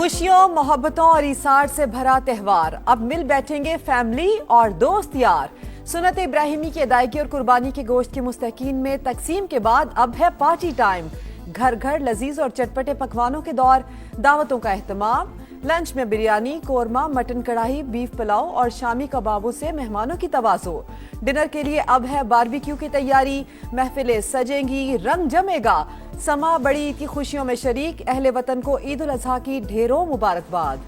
खुशियों, मोहब्बतों और ईसार से भरा त्यौहार, अब मिल बैठेंगे फैमिली और दोस्त यार। सुन्नत इब्राहिमी की अदायगी और कुर्बानी के गोश्त के मुस्तकीन में तकसीम के बाद अब है पार्टी टाइम। घर घर लजीज और चटपटे पकवानों के दौर, दावतों का एहतमाम। लंच में बिरयानी, कोरमा, मटन कढ़ाई, बीफ पुलाव और शामी कबाबों से मेहमानों की तवाज़ो। डिनर के लिए अब है बारबेक्यू की तैयारी। महफिलें सजेंगी, रंग जमेगा। समा बड़ी ईद की खुशियों में शरीक, अहले वतन को ईद उल अजहा की ढेरों मुबारकबाद।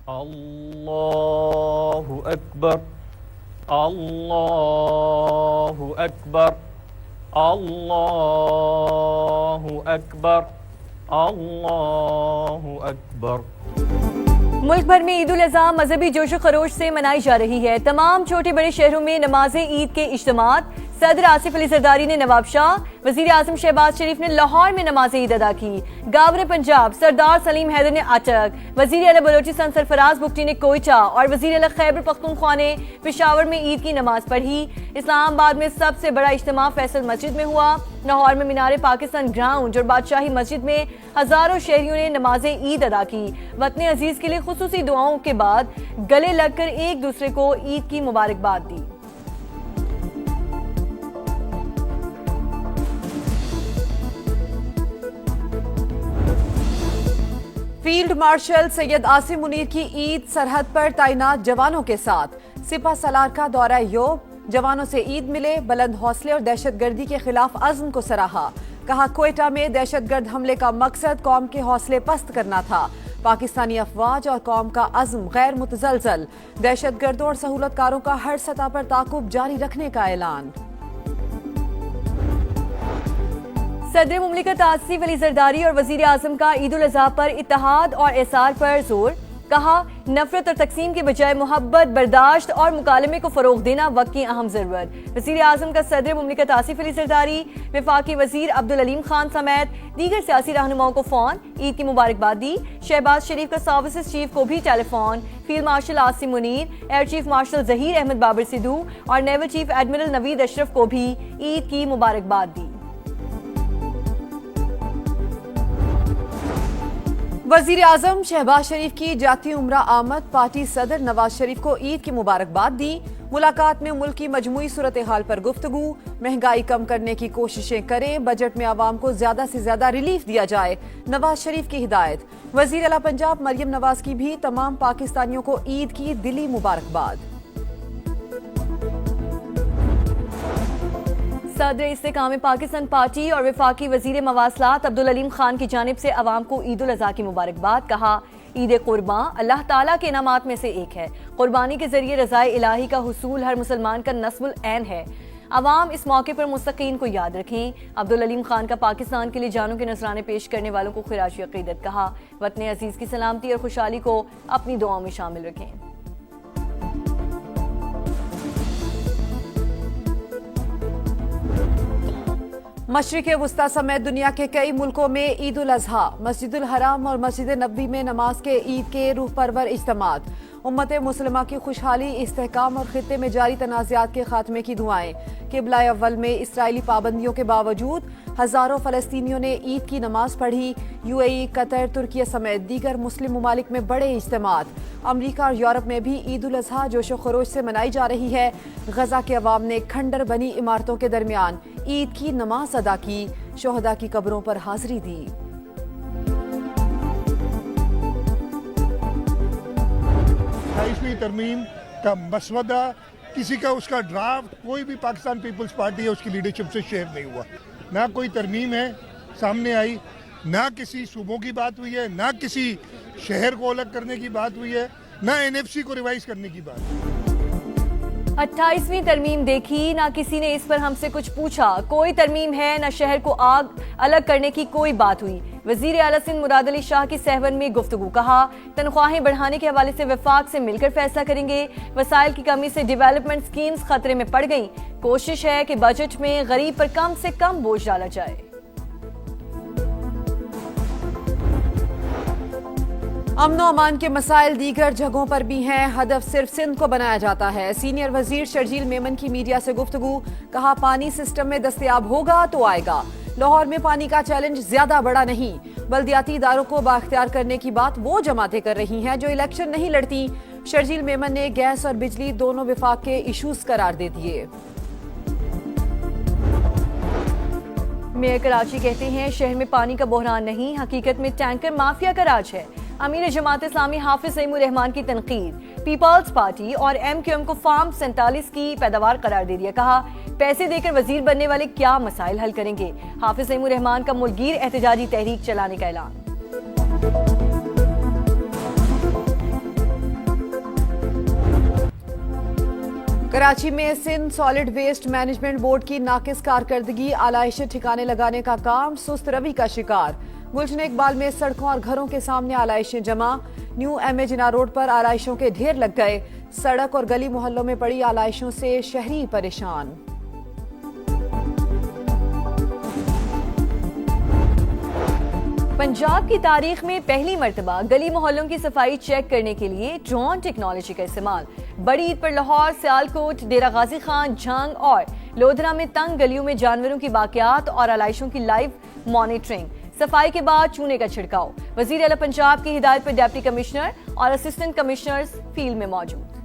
अल्लाहु अकबर, अल्लाहु अकबर, अल्लाहु अकबर, अल्लाहु अकबर। मुल्क भर में ईद उल अज़हा मजहबी जोशो खरोश से मनाई जा रही है। तमाम छोटे बड़े शहरों में नमाज़े ईद के इज्तिमात। सदर आसिफ अली जरदारी ने नवाब शाह, वजीर आजम शहबाज शरीफ ने लाहौर में नमाज ईद अदा की। गावर पंजाब सरदार सलीम हैदर ने अटक, वजीर आला बलोचिस्तान सरफराज बुगटी ने कोयटा और वजीर आला खैबर पख्तूनख्वा ने पेशावर में ईद की नमाज पढ़ी। इस्लामाबाद में सबसे बड़ा इज्तिमा फैसल मस्जिद में हुआ। लाहौर में मीनार पाकिस्तान ग्राउंड और बादशाही मस्जिद में हजारों शहरियों ने नमाज ईद अदा की। वतन अजीज के लिए खुसूसी दुआओं के बाद गले लगकर एक दूसरे को ईद की मुबारकबाद दी। फील्ड मार्शल सैयद आसिम मुनीर की ईद सरहद पर तैनात जवानों के साथ। सिपा सलार का दौरा योग, जवानों से ईद मिले, बुलंद हौसले और दहशतगर्दी के खिलाफ अज़्म को सराहा। कहा कोयटा में दहशतगर्द हमले का मकसद कौम के हौसले पस्त करना था। पाकिस्तानी अफवाज और कौम का अज़्म गैर मुतज़लज़ल। दहशतगर्दों और सहूलतकारों का हर सतह पर ताक़ुब जारी रखने का ऐलान। सदर मुमलिकत आसिफ अली जरदारी और वजीर आजम का ईद उल अज़हा पर इत्तेहाद और एसार पर जोर। कहा नफरत और तकसीम के बजाय मोहब्बत, बर्दाश्त और मुकालमे को फरोग देना वक्त की अहम जरूरत। वजीर आजम का सदर मुमलिकत आसिफ अली जरदारी, वफाकी वजीर अब्दुल अलीम खान समेत दीगर सियासी रहनुमाओं को फोन, ईद की मुबारकबाद दी। शहबाज शरीफ का सर्विसेज चीफ को भी telephone. Field marshal Asim Munir, air chief marshal Zaheer Ahmed Babar Sidhu और naval chief admiral Naveed Ashraf को भी ईद की मुबारकबाद दी। वजीर आजम शहबाज शरीफ की जाती उम्रा आमद, पार्टी सदर नवाज शरीफ को ईद की मुबारकबाद दी। मुलाकात में मुल्क की मजमूई सूरत हाल पर गुफ्तगू। महंगाई कम करने की कोशिशें करें, बजट में आवाम को ज्यादा से ज्यादा रिलीफ दिया जाए, नवाज शरीफ की हिदायत। वजीर आला पंजाब मरियम नवाज की भी तमाम पाकिस्तानियों को ईद की दिली मुबारकबाद। सदर इस्तेकाम पाकिस्तान पार्टी और वफाकी वजीर मवासलात अब्दुल अलीम खान की जानिब से अवाम को ईद उल अज़हा की मुबारकबाद। कहा ईद कुर्बान अल्लाह ताला के इनामात में से एक है। कुर्बानी के जरिए रज़ाए इलाही का हुसूल हर मुसलमान का नस्बुल ऐन है। अवाम इस मौके पर मुस्तकीन को याद रखें। अब्दुल अलीम खान का पाकिस्तान के लिए जानों के नजराने पेश करने वालों को खिराजी अकीदत। कहा वतन अजीज की सलामती और खुशहाली को अपनी दुआओं में शामिल रखें। मशरिक़ वुस्ता समेत दुनिया के कई मुल्कों में ईद उल अज़हा, मस्जिदुल हराम और मस्जिद नबवी में नमाज के ईद के रूह परवर इज्तिमात। उम्मत मुस्लिमा की खुशहाली, इस्तेहकाम और खित्ते में जारी तनाज़ात के खात्मे की दुआएं। किबला अव्वल में इसराइली पाबंदियों के बावजूद हजारों फलस्तीनियों ने ईद की नमाज पढ़ी। यूएई, कतर, तुर्की समेत दीगर मुस्लिम ममालिक में बड़े इज्तिमात। अमरीका और यूरोप में भी ईद उल अज़हा जोशो खरोश से मनाई जा रही है। गजा के अवाम ने खंडर बनी इमारतों के दरमियान ईद की नमाज अदा की, शोहदा की कब्रों पर हाजिरी दी। 28वीं तरमीम का मसवदा, किसी का उसका ड्राफ्ट कोई भी पाकिस्तान पीपल्स पार्टी है उसकी लीडरशिप से शेयर नहीं हुआ। ना कोई तरमीम है सामने आई, ना किसी सूबों की बात हुई है, ना किसी शहर को अलग करने की बात हुई है, ना एनएफसी को रिवाइज करने की बात। 28वीं तरमीम देखी, ना किसी ने इस पर हमसे कुछ पूछा। कोई तरमीम है, ना शहर को आग अलग करने की कोई बात हुई। वजीर आला सिंध मुराद अली शाह की सहवन में गुफ्तगू। कहा तनख्वाहें बढ़ाने के हवाले से वफाक से मिलकर फैसला करेंगे। वसाइल की कमी से डेवलपमेंट स्कीम्स खतरे में पड़ गईं। कोशिश है कि बजट में गरीब पर कम से कम बोझ डाला जाए। अमन और अमान के मसाइल दीगर जगहों पर भी हैं, हदफ सिर्फ सिंध को बनाया जाता है। सीनियर वजीर शर्जील मेमन की मीडिया से गुफ्तगू, कहा पानी सिस्टम में दस्तयाब होगा तो आएगा। लाहौर में पानी का चैलेंज ज्यादा बड़ा नहीं, बल्दियाती इदारों को बाख्तियार करने की बात वो जमातें कर रही हैं जो इलेक्शन नहीं लड़ती। शर्जील मेमन ने गैस और बिजली दोनों विफाक के इशूज करार दे दिए। मेयर कराची कहते हैं शहर में पानी का बहरान नहीं, हकीकत में टैंकर माफिया का राज है। अमीर जमात इस्लामी हाफिज सईमुर रहमान की तनकीद, पीपल्स पार्टी और MQM को फार्म 47 की पैदावार करार दे दिया। कहा पैसे देकर वजीर बनने वाले क्या मसाइल हल करेंगे। हाफिज सईमुर रहमान का मुल्कगीर एहतजाजी तहरीक चलाने का ऐलान। कराची में Sindh solid waste management board की नाकिस कारकर्दगी, आलाइशें ठिकाने लगाने का काम सुस्त रवि का शिकार। गुलशन इकबाल में सड़कों और घरों के सामने आलाइशें जमा, न्यू MA जिना रोड पर आलाइशों के ढेर लग गए। सड़क और गली मोहल्लों में पड़ी आलाइशों से शहरी परेशान। पंजाब की तारीख में पहली मर्तबा गली मोहल्लों की सफाई चेक करने के लिए ड्रोन टेक्नोलॉजी का इस्तेमाल। बड़ी ईद पर लाहौर, सियालकोट, डेरा गाजी खान, झांग और लोधरा में तंग गलियों में जानवरों की बाकियात और आलाइशों की लाइव मॉनिटरिंग। सफाई के बाद चूने का छिड़काव। वजीर आला पंजाब की हिदायत पर डिप्टी कमिश्नर और असिस्टेंट कमिश्नर्स फील्ड में मौजूद।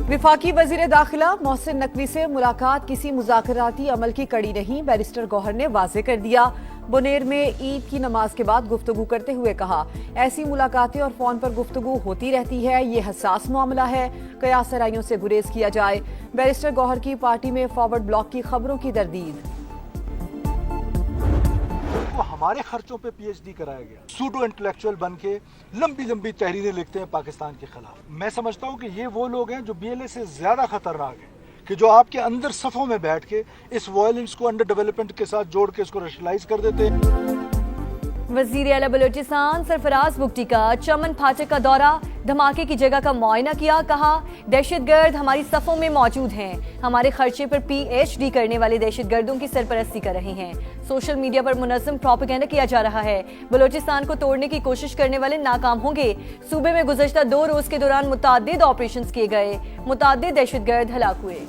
विफाकी वजीर दाखिला मोहसिन नकवी से मुलाकात किसी मुज़ाकराती अमल की कड़ी नहीं, बैरिस्टर गौहर ने वाजे कर दिया। बुनेर में ईद की नमाज के बाद गुफ्तगू करते हुए कहा ऐसी मुलाकातें और फोन पर गुफ्तगू होती रहती है, ये हसास मामला है, कयास सराइयों से गुरेज किया जाए। बैरिस्टर गौहर की पार्टी में फॉरवर्ड ब्लॉक की खबरों की तरदीद। वो हमारे खर्चों पे PhD कराया गया, सूडो इंटेलेक्चुअल बन के लंबी लंबी तहरीरें लिखते हैं पाकिस्तान के खिलाफ। मैं समझता हूँ कि ये वो लोग हैं जो BLA से ज्यादा खतरनाक हैं, कि जो आपके अंदर सफ़ों में बैठ के इस वायलेंस को अंडर डेवलपमेंट के साथ जोड़ के इसको रेशनलाइज कर देते हैं। वजीर आला बलोचिस्तान सरफराज बुगटी का चमन फाटक का दौरा, धमाके की जगह का मुआयना किया। कहा दहशतगर्द हमारी सफ़ों में मौजूद हैं, हमारे खर्चे पर PhD करने वाले दहशतगर्दों की सरपरस्ती कर रहे हैं। सोशल मीडिया पर मुनज़्ज़म प्रोपेगेंडा किया जा रहा है। बलोचिस्तान को तोड़ने की कोशिश करने वाले नाकाम होंगे। सूबे में गुज़श्ता 2 रोज के दौरान मुताद्दिद ऑपरेशंस किए गए, मुताद्दिद दहशतगर्द हलाक हुए।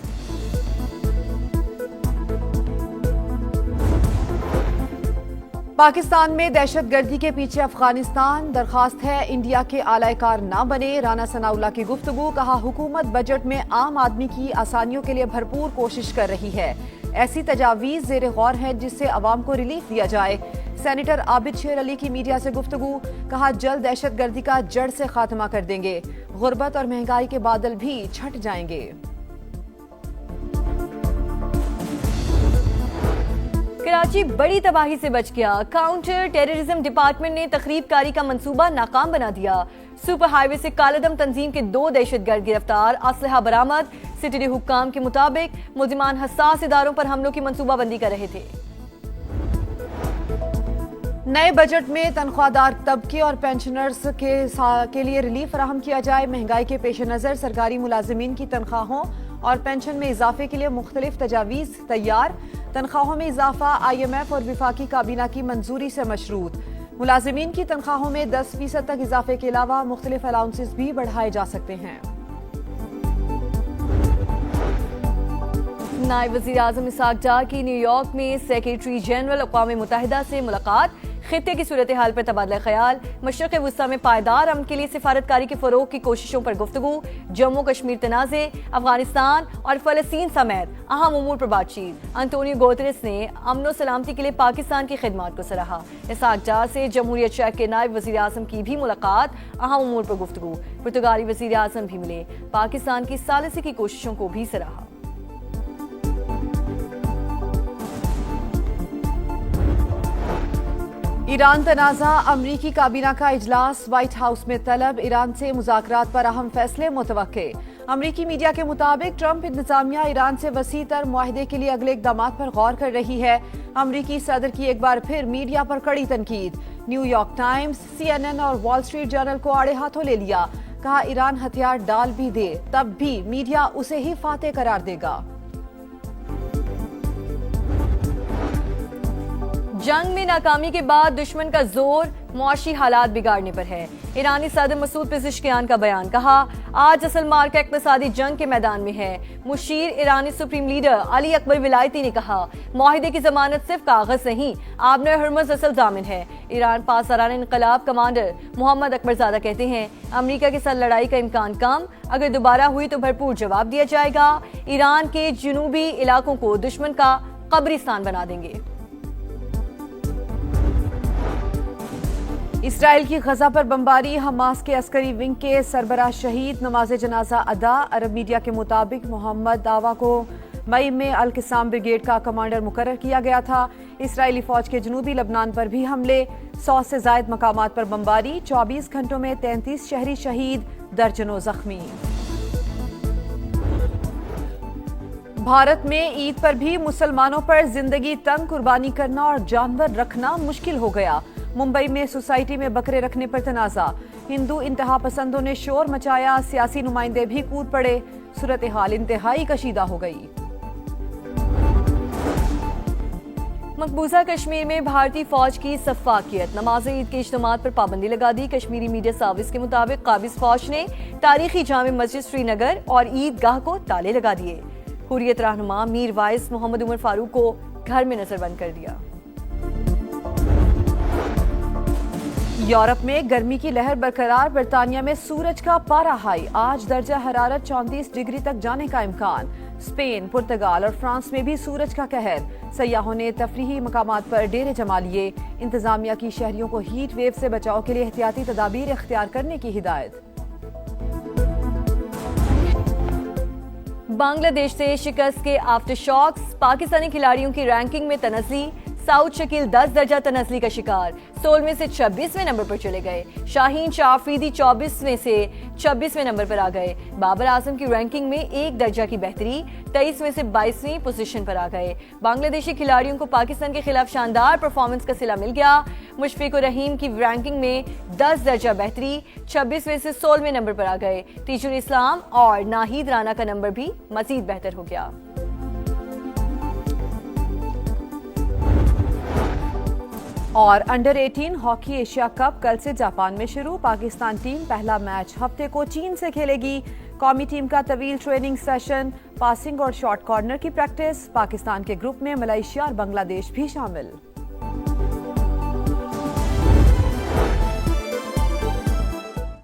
पाकिस्तान में दहशतगर्दी के पीछे अफगानिस्तान, दरखास्त है इंडिया के आलाकार ना बने। राना सनाउल्लाह की गुफ्तगू, कहा हुकूमत बजट में आम आदमी की आसानियों के लिए भरपूर कोशिश कर रही है। ऐसी तजावीज़ ज़ेर गौर है जिससे अवाम को रिलीफ दिया जाए। सेनेटर आबिद शेर अली की मीडिया से गुफ्तगू, कहा जल्द दहशतगर्दी का जड़ से खात्मा कर देंगे, गुर्बत और महंगाई के बादल भी छट जाएंगे। कराची बड़ी तबाही से बच गया, काउंटर टेररिज्म डिपार्टमेंट ने तखरीबकारी का मंसूबा नाकाम बना दिया। सुपर हाईवे से कालादम तंजीम के 2 दहशतगर्द गिरफ्तार, असलहा बरामद। सिटी हुक्काम के मुताबिक मुल्जिमान हसास इदारों पर हमलों की मंसूबाबंदी कर रहे थे। नए बजट में तनख्वाहदार तबके और पेंशनर्स के लिए रिलीफ फराहम किया जाए। महंगाई के पेश नज़र सरकारी मुलाजिमीन की तनख्वाहों और पेंशन में इजाफे के लिए मुख्तलिफ तजावीज़ तैयार। तनख्वाहों में इजाफा IMF और विफाकी काबीना की मंजूरी से मशरूत। मुलाजिमीन की तनख्वाहों में 10% तक इजाफे के अलावा मुख्तलिफ अलाउंसेस भी बढ़ाए जा सकते हैं। नायब वज़ीर आज़म इसाक डार की न्यूयॉर्क में सेक्रेटरी जनरल अक़वाम मुत्तहिदा से मुलाकात, खित्ते की सूरत हाल पर तबादला ख्याल। मशरक़ वुस्ता में पायदार अमन के लिए सिफारतकारी के फ़रोग़ की कोशिशों पर गुफ्तगू। जम्मू कश्मीर तनाज़े, अफगानिस्तान और फ़लस्तीन समेत अहम उमूर पर बातचीत। अंटोनियो गुतेरेस ने अमन व सलामती के लिए पाकिस्तान की खिदमत को सराहा। इसाक डार से जमहूरियत चेक के नायब वज़ीर आज़म की भी मुलाकात, अहम उमूर पर गुफ्तगू। पुर्तगाली वज़ीर आज़म भी मिले, पाकिस्तान की सालिसी की कोशिशों को भी सराहा। ईरान तनाज़ा, अमरीकी काबीना का इजलास, व्हाइट हाउस में तलब, ईरान से मुज़ाकरात पर अहम फैसले मुतवक्के। अमरीकी मीडिया के मुताबिक ट्रंप इंतजामिया ईरान से वसी तर मुआहदे के लिए अगले इक़दामात पर गौर कर रही है। अमरीकी सदर की एक बार फिर मीडिया पर कड़ी तनकीद। न्यूयॉर्क टाइम्स, CNN और वॉल स्ट्रीट जर्नल को आड़े हाथों ले लिया। कहा ईरान हथियार डाल भी दे तब भी मीडिया उसे ही फातेह करार देगा। जंग में नाकामी के बाद दुश्मन का जोर मुआशी हालात बिगाड़ने पर है। ईरानी सदर मसूद पेज़ेश्कियान का बयान, कहा आज असल मार्का इक़्तिसादी जंग के मैदान में है। मुशीर ईरानी सुप्रीम लीडर अली अकबर विलायती ने कहा मुआहिदे की जमानत सिर्फ कागज नहीं, आबने हरमज असल जामिन है। ईरान पासदारान इनकलाब कमांडर मोहम्मद अकबरजादा कहते हैं अमरीका के साथ लड़ाई का इम्कान कम, अगर दोबारा हुई तो भरपूर जवाब दिया जाएगा। ईरान के जुनूबी इलाकों को दुश्मन का कब्रिस्तान बना देंगे। इसराइल की गजा पर बमबारी, हमास के अस्करी विंग के सरबराह शहीद, नमाज जनाजा अदा। अरब मीडिया के मुताबिक मोहम्मद दावा को मई में अल किसाम ब्रिगेड का कमांडर मुकर्रर किया गया था। इसराइली फौज के जनूबी लबनान पर भी हमले, 100 से जायद मकामात पर बमबारी, 24 घंटों में 33 शहरी शहीद, दर्जनों जख्मी। भारत में ईद पर भी मुसलमानों पर जिंदगी तंग, कुर्बानी करना और जानवर रखना मुश्किल हो गया। मुंबई में सोसाइटी में बकरे रखने पर तनाज़ा, हिंदू इंतहा पसंदों ने शोर मचाया, सियासी नुमाइंदे भी कूद पड़े, सूरत हाल इंतहाई कशीदा हो गई। मकबूजा कश्मीर में भारतीय फौज की सफाकियत, नमाज ईद के इज्तिमात पर पाबंदी लगा दी। कश्मीरी मीडिया सर्विस के मुताबिक काबिज फौज ने तारीखी जामे मस्जिद श्रीनगर और ईदगाह को ताले लगा दिए। हुर्रियत रहनुमा मीर वाइस मोहम्मद उमर फारूक को घर में नजरबंद कर दिया। यूरोप में गर्मी की लहर बरकरार, बरतानिया में सूरज का पारा हाई, आज दर्जा हरारत 34 डिग्री तक जाने का इम्कान। स्पेन, पुर्तगाल और फ्रांस में भी सूरज का कहर, सयाहों ने तफरीही मकामात पर डेरे जमा लिए। इंतजामिया की शहरियों को हीट वेव से बचाव के लिए एहतियाती तदाबीर इख्तियार करने की हिदायत। बांग्लादेश से शिकस्त के आफ्टर शॉक्स, पाकिस्तानी खिलाड़ियों की रैंकिंग में तनज़्ज़ी, साउथ शकील 10 दर्जा तनज़्ज़ली का शिकार, 16वें से 26वें नंबर पर चले गए। शाहीन शाह अफरीदी 24वें से 26वें नंबर पर आ गए। बाबर आजम की रैंकिंग में 1 दर्जा की बेहतरी, 23वें से 22वीं पोजीशन पर आ गए। बांग्लादेशी खिलाड़ियों को पाकिस्तान के खिलाफ शानदार परफॉर्मेंस का सिला मिल गया। मुशफिकुर रहीम की रैंकिंग में 10 दर्जा बेहतरी, 26वें से 16वें नंबर पर आ गए। तीजुर इस्लाम और नाहिद राना का नंबर भी मजीद बेहतर हो गया। और अंडर 18 हॉकी एशिया कप कल से जापान में शुरू, पाकिस्तान टीम पहला मैच हफ्ते को चीन से खेलेगी। कौमी टीम का तवील ट्रेनिंग सेशन, पासिंग और शॉर्ट कॉर्नर की प्रैक्टिस। पाकिस्तान के ग्रुप में मलेशिया और बांग्लादेश भी शामिल।